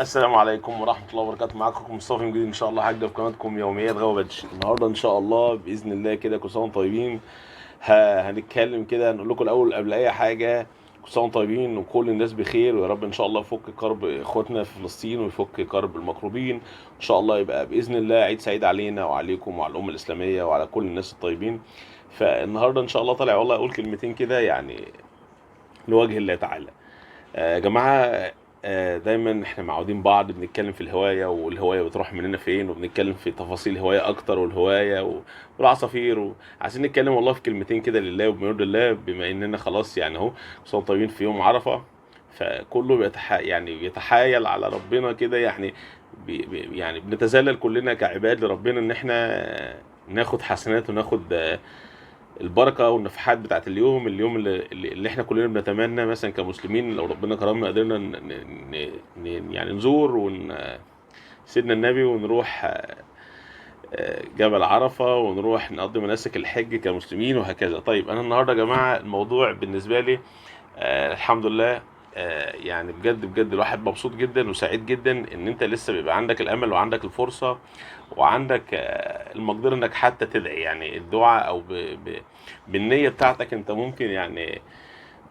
السلام عليكم ورحمة الله وبركاته. معاكم مصطفى من جديد ان شاء الله حاجة في قناتكم يوميات غابة بدش. النهارده ان شاء الله باذن الله كده كل سنة وانتم طيبين. هنتكلم كده، نقول لكم الاول قبل اي حاجة كل سنة وانتم طيبين وكل الناس بخير، ويا رب ان شاء الله يفك كرب اخواتنا في فلسطين ويفك كرب المكروبين ان شاء الله. يبقى باذن الله عيد سعيد علينا وعليكم وعلى الامة الاسلامية وعلى كل الناس الطيبين. فالنهارده ان شاء الله طالع والله اقول كلمتين كده يعني لوجه الله تعالى. يا جماعة، دايما احنا معودين بعض بنتكلم في الهواية، والهواية بتروح مننا فين، وبنتكلم في تفاصيل الهواية اكتر، والهواية والعصافير عايزين نتكلم والله في كلمتين كده لله وبمرض الله، بما اننا خلاص يعني اهو صوم طيبين في يوم عرفة. فكله يعني بيتحايل على ربنا كده يعني يعني بنتذلل كلنا كعباد لربنا ان احنا ناخد حسنات وناخد البركه والنفحات بتاعت اليوم اللي احنا كلنا بنتمنى مثلا كمسلمين لو ربنا كرمنا قدرنا يعني نزور سيدنا النبي ونروح جبل عرفة ونروح نقضي مناسك الحج كمسلمين وهكذا. طيب انا النهارده يا جماعه الموضوع بالنسبه لي الحمد لله. يعني بجد بجد الواحد مبسوط جدا وسعيد جدا ان انت لسه بيبقى عندك الامل وعندك الفرصه وعندك المقدره انك حتى تدعي، يعني الدعاء او بالنيه بتاعتك انت ممكن يعني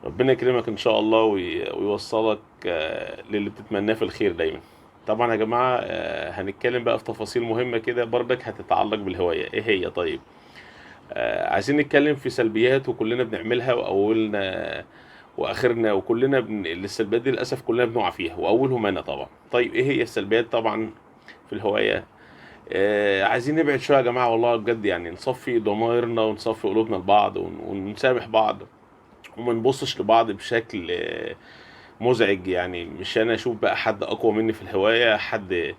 ربنا يكرمك ان شاء الله ويوصلك للي بتتمناه في الخير دايما. طبعا يا جماعه هنتكلم بقى في تفاصيل مهمه كده برضك هتتعلق بالهوايه. ايه هي؟ طيب عايزين نتكلم في سلبيات وكلنا بنعملها، واولنا واخرنا وكلنا السلبيات دي للاسف كلنا بنقع فيها، واولهم انا طبعا. طيب ايه هي السلبيات طبعا في الهوايه؟ عايزين نبعد شويه يا جماعه والله بجد، يعني نصفي ضمائرنا ونصفي قلوبنا لبعض ونسامح بعض وما نبصش لبعض بشكل مزعج. يعني مش انا اشوف بقى حد اقوى مني في الهوايه، حد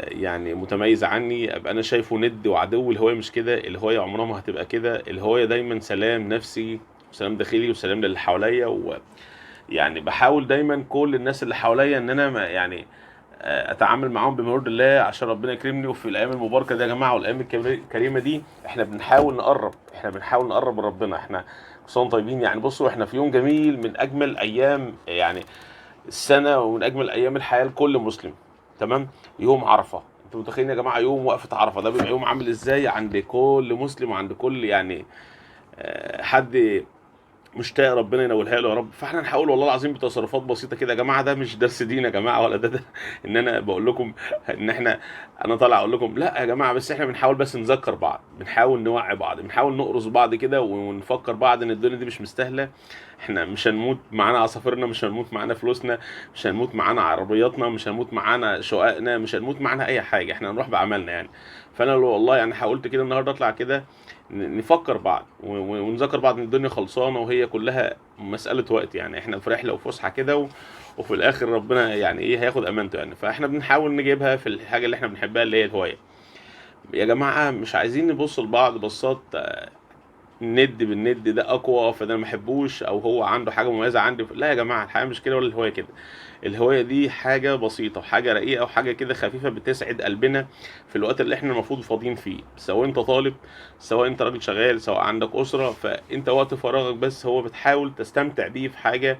يعني متميز عني ابقى انا شايفه ند وعدو. الهوايه مش كده، الهوايه عمرها ما هتبقى كده. الهوايه دايما سلام نفسي وسلام داخلي وسلام للي حواليا، ويعني بحاول دايما كل الناس اللي حواليا ان انا اتعامل معاهم بمرض الله عشان ربنا يكرمني. وفي الايام المباركه دي يا جماعه والايام الكريمه دي احنا بنحاول نقرب من ربنا. احنا كلنا طيبين يعني. بصوا احنا في يوم جميل من اجمل ايام يعني السنه ومن اجمل ايام الحياه لكل مسلم، تمام؟ يوم عرفه. انتوا متخيلين يا جماعه يوم وقفه عرفه ده بيبقى يوم عامل ازاي عند كل مسلم وعند كل يعني حد مشتاق ربنا ينولها له يا رب. فاحنا نحاول والله العظيم بتصرفات بسيطه كده يا جماعه. ده مش درس دين يا جماعه، ولا ده ان انا بقول لكم ان انا طالع اقول لكم لا يا جماعه، بس احنا بنحاول بس نذكر بعض، بنحاول نوعي بعض، بنحاول نقرص بعض كده ونفكر بعض ان الدنيا دي مش مستاهله. احنا مش هنموت معانا عصافيرنا، مش هنموت معانا فلوسنا، مش هنموت معانا عربياتنا، مش هنموت معانا شققنا، مش هنموت معانا اي حاجه. احنا هنروح بعملنا يعني. فانا لو والله يعني حاولت كده النهارده اطلع كده نفكر بعض ونذكر بعض ان الدنيا خلصانه وهي كلها مساله وقت. يعني احنا في رحله وفسحه كده وفي الاخر ربنا يعني ايه هياخد امانته يعني. فاحنا بنحاول نجيبها في الحاجه اللي احنا بنحبها اللي هي الهوايه. يا جماعه مش عايزين نبص لبعض بصات الند بالند، ده اقوى فده ما بحبوش، او هو عنده حاجه مميزه عندي. لا يا جماعه الحياه مش كده ولا الهوايه كده. الهوايه دي حاجه بسيطه وحاجه رقيقه وحاجه كده خفيفه بتسعد قلبنا في الوقت اللي احنا المفروض فاضيين فيه، سواء انت طالب سواء انت راجل شغال سواء عندك اسره. فانت وقت فراغك بس هو بتحاول تستمتع بيه في حاجه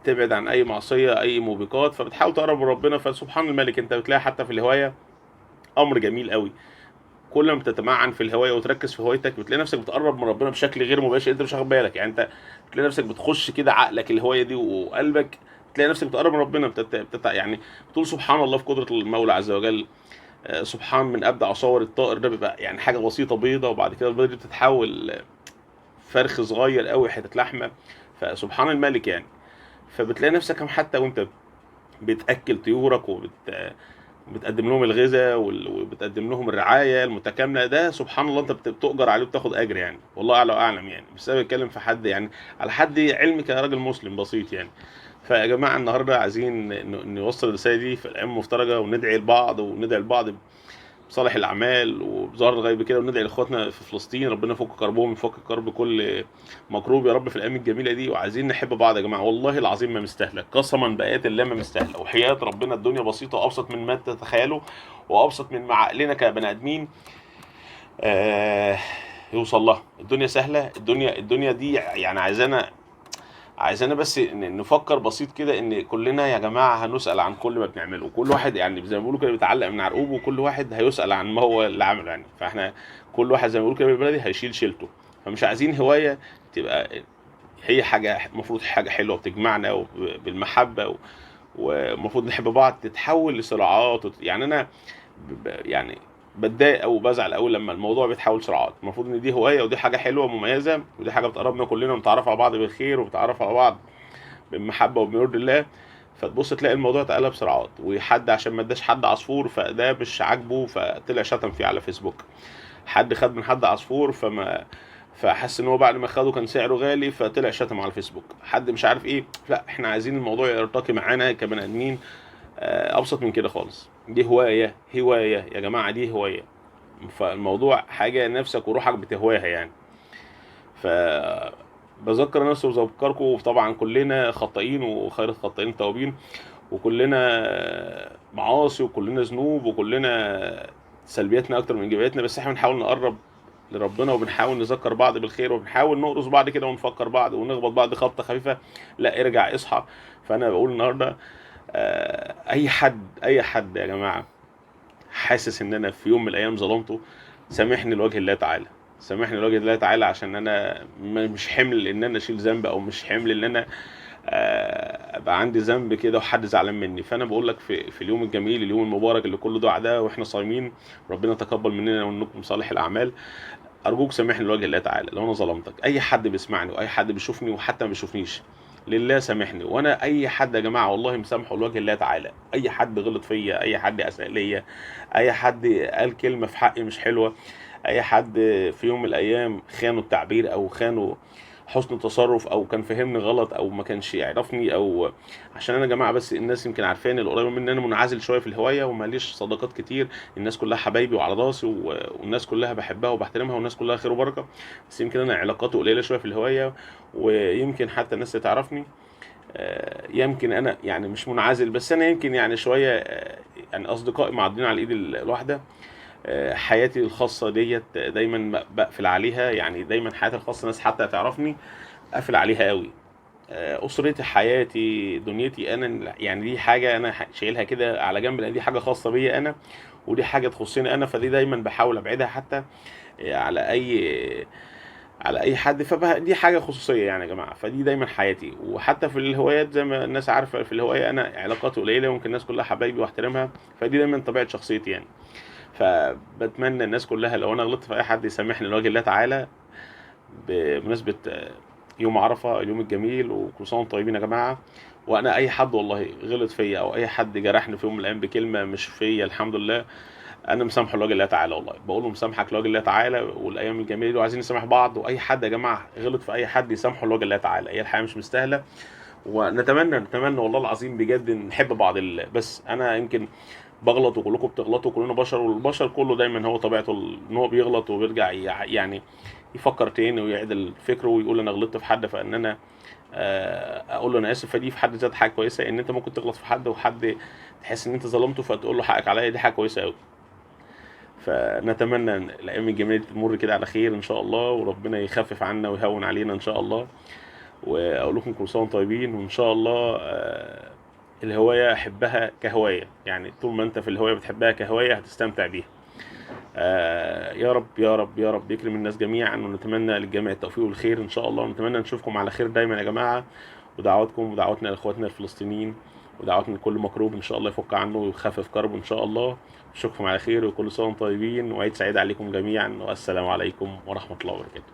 تبعد عن اي معصيه اي موبقات، فبتحاول تقرب من ربنا. فسبحان الملك انت بتلاقي حتى في الهوايه امر جميل قوي. كل ما بتتمعن في الهوايه وتركز في هوايتك بتلاقي نفسك بتقرب من ربنا بشكل غير مباشر انت مش واخد بالك. يعني انت بتلاقي نفسك بتخش كده عقلك الهوايه دي وقلبك تلاقي نفسك بتقرب من ربنا يعني بتقول سبحان الله في قدره المولى عز وجل. سبحان من ابدع صور الطائر. ده بيبقى يعني حاجه بسيطه بيضه، وبعد كده البيضه دي بتتحول فرخ صغير قوي حته لحمه. فسبحان الملك يعني. فبتلاقي نفسك حتى وانت بتاكل طيورك بتقدم لهم الغذاء وبتقدم لهم الرعايه المتكامله. ده سبحان الله انت بتؤجر عليه وبتاخد اجر يعني. والله اعلى واعلم يعني، بس انا بتكلم في حد يعني على حد علمي كراجل مسلم بسيط يعني. فيا جماعه النهارده عايزين نوصل الرساله دي في الايام المفترجه وندعي لبعض وندعي لبعض بصالح الاعمال وبظهر الغيب كده، وندعي لاخواتنا في فلسطين ربنا يفك كربهم يفك كرب كل مكروب يا رب في الايام الجميله دي. وعايزين نحب بعض يا جماعه والله العظيم ما مستاهله، قسما بايات الله ما مستاهله، وحياه ربنا الدنيا بسيطه وابسط من ما تتخيلوا وابسط من ما عقلنا كبني ادمين آه يوصل لها. الدنيا سهله، الدنيا دي يعني عايزانا عايزانا بس نفكر بسيط كده ان كلنا يا جماعه هنسال عن كل ما بنعمله، وكل واحد يعني زي ما بيقولوا كده بيتعلق من عرقوبه، وكل واحد هيسال عن ما هو اللي عمله يعني. فاحنا كل واحد زي ما بيقولوا كده بالبلدي هيشيل شيلته. فمش عايزين هوايه تبقى هي حاجه المفروض حاجه حلوه بتجمعنا بالمحبه ومفروض نحب بعض، تتحول لصراعات يعني انا يعني بتضايق او بزعل قوي لما الموضوع بيتحول صراعات. المفروض ان دي هوايه ودي حاجه حلوه ومميزه، ودي حاجه بتقربنا كلنا ونتعرف على بعض بالخير وبنتعرف على بعض بالمحبه وبنرضي الله. فتبص تلاقي الموضوع اتقلب صراعات، وحد عشان ما اداش حد عصفور فده مش عاجبه فطلع شتم فيه على فيسبوك. حد خد من حد عصفور فحس ان هو بعد ما خده كان سعره غالي فطلع شتم على الفيسبوك. حد مش عارف ايه. لا، احنا عايزين الموضوع يرتقي معانا كبني ادمين ابسط من كده خالص. دي هوايه يا جماعه، دي هوايه. فالموضوع حاجه نفسك وروحك بتهواها يعني. ف بذكر نفسي وبذكركم، وطبعا كلنا خطائين وخير الخطائين التوابين، وكلنا معاصي وكلنا ذنوب وكلنا سلبياتنا اكتر من ايجابياتنا، بس احنا بنحاول نقرب لربنا وبنحاول نذكر بعض بالخير وبنحاول نقرص بعض كده ونفكر بعض ونخبط بعض خبطه خفيفه. لا، ارجع اصحى. فانا بقول النهارده اي حد يا جماعه حاسس ان انا في يوم من الايام ظلمته، سامحني لوجه الله تعالى. سامحني لوجه الله تعالى، عشان انا مش حمل ان انا اشيل ذنب، او مش حمل ان انا ابقى عندي ذنب كده وحد زعلان مني. فانا بقول لك في اليوم الجميل، اليوم المبارك اللي كله دعاء ده واحنا صايمين، ربنا تقبل مننا ومنكم صالح الاعمال. ارجوك سامحني لوجه الله تعالى لو انا ظلمتك. اي حد بيسمعني واي حد بيشوفني وحتى ما بيشوفنيش، لله سامحني. وانا اي حد يا جماعه والله مسامحه لوجه الله تعالى. اي حد غلط فيا، اي حد اساء ليا، اي حد قال كلمه في حقي مش حلوه، اي حد في يوم من الايام خانوا التعبير او خانوا حسن التصرف او كان فهمني غلط او ما كانش يعرفني، او عشان انا يا جماعه بس الناس يمكن عارفاني القريبه مني انا منعزل شويه في الهوايه وماليش صداقات كتير. الناس كلها حبايبي وعلى راسي والناس كلها بحبها وبحترمها والناس كلها خير وبركه. بس يمكن انا علاقاتي قليله شويه في الهوايه، ويمكن حتى الناس اللي تعرفني يمكن انا يعني مش منعزل، بس انا يمكن يعني شويه يعني اصدقائي معدين على الايد الواحده. حياتي الخاصه ديت دايما بقفل عليها، يعني دايما حياتي الخاصه ناس حتى تعرفني قافل عليها قوي. اسرتي، حياتي، دنيتي انا، يعني دي حاجه انا شايلها كده على جنب، لان دي حاجه خاصه بيا انا ودي حاجه تخصني انا. فدي دايما بحاول ابعدها حتى على اي حد. فدي حاجه خصوصيه يعني يا جماعه. فدي دايما حياتي. وحتى في الهوايات زي ما الناس عارفه في الهوايه انا علاقاتي قليله وممكن الناس كلها حبايبي واحترمها. فدي دايما طبيعه شخصيتي يعني. فبتمنى الناس كلها لو انا غلطت في اي حد يسامحني لوجه الله تعالى بمناسبه يوم عرفه، اليوم الجميل. وكل سنه وانتم طيبين يا جماعه. وانا اي حد والله غلط فيا او اي حد جرحني في يوم من الايام بكلمه مش فيا، الحمد لله انا مسامحه لوجه الله تعالى. والله بقول له مسامحك لوجه الله تعالى، والايام الجميله دي وعايزين نسامح بعض. واي حد يا جماعه غلط في اي حد يسامحه لوجه الله تعالى. هي الحياه مش مستاهله. ونتمنى والله العظيم بجد نحب بعض الله. بس انا يمكن بغلط وكلكم بتغلطوا وكلنا بشر، والبشر كله دايما هو طبيعته ان هو بيغلط وبيرجع يعني يفكر تاني ويعدل فكره ويقول انا غلطت في حد فان انا اقول له انا اسف. فدي في حد ذات حاجه كويسه، ان انت ممكن تغلط في حد وحد تحس ان انت ظلمته فتقول له حقك عليا. دي حاجه كويسه قوي. فنتمنى ان الايام الجميله تمر كده على خير ان شاء الله، وربنا يخفف عنا ويهون علينا ان شاء الله. واقول لكم كل سنه وانتم طيبين. وان شاء الله الهوايه احبها كهوايه، يعني طول ما انت في الهوايه بتحبها كهوايه هتستمتع بيها. يا رب يا رب يا رب يكرم الناس جميعا، ونتمنى للجميع التوفيق والخير ان شاء الله. ونتمنى نشوفكم على خير دايما يا جماعه. ودعواتكم ودعواتنا لاخواتنا الفلسطينيين، ودعواتنا لكل مكروب ان شاء الله يفك عنه ويخفف كربه ان شاء الله. اشوفكم على خير وكل سنه وانتم طيبين، وعيد سعيد عليكم جميعا، والسلام عليكم ورحمه الله وبركاته.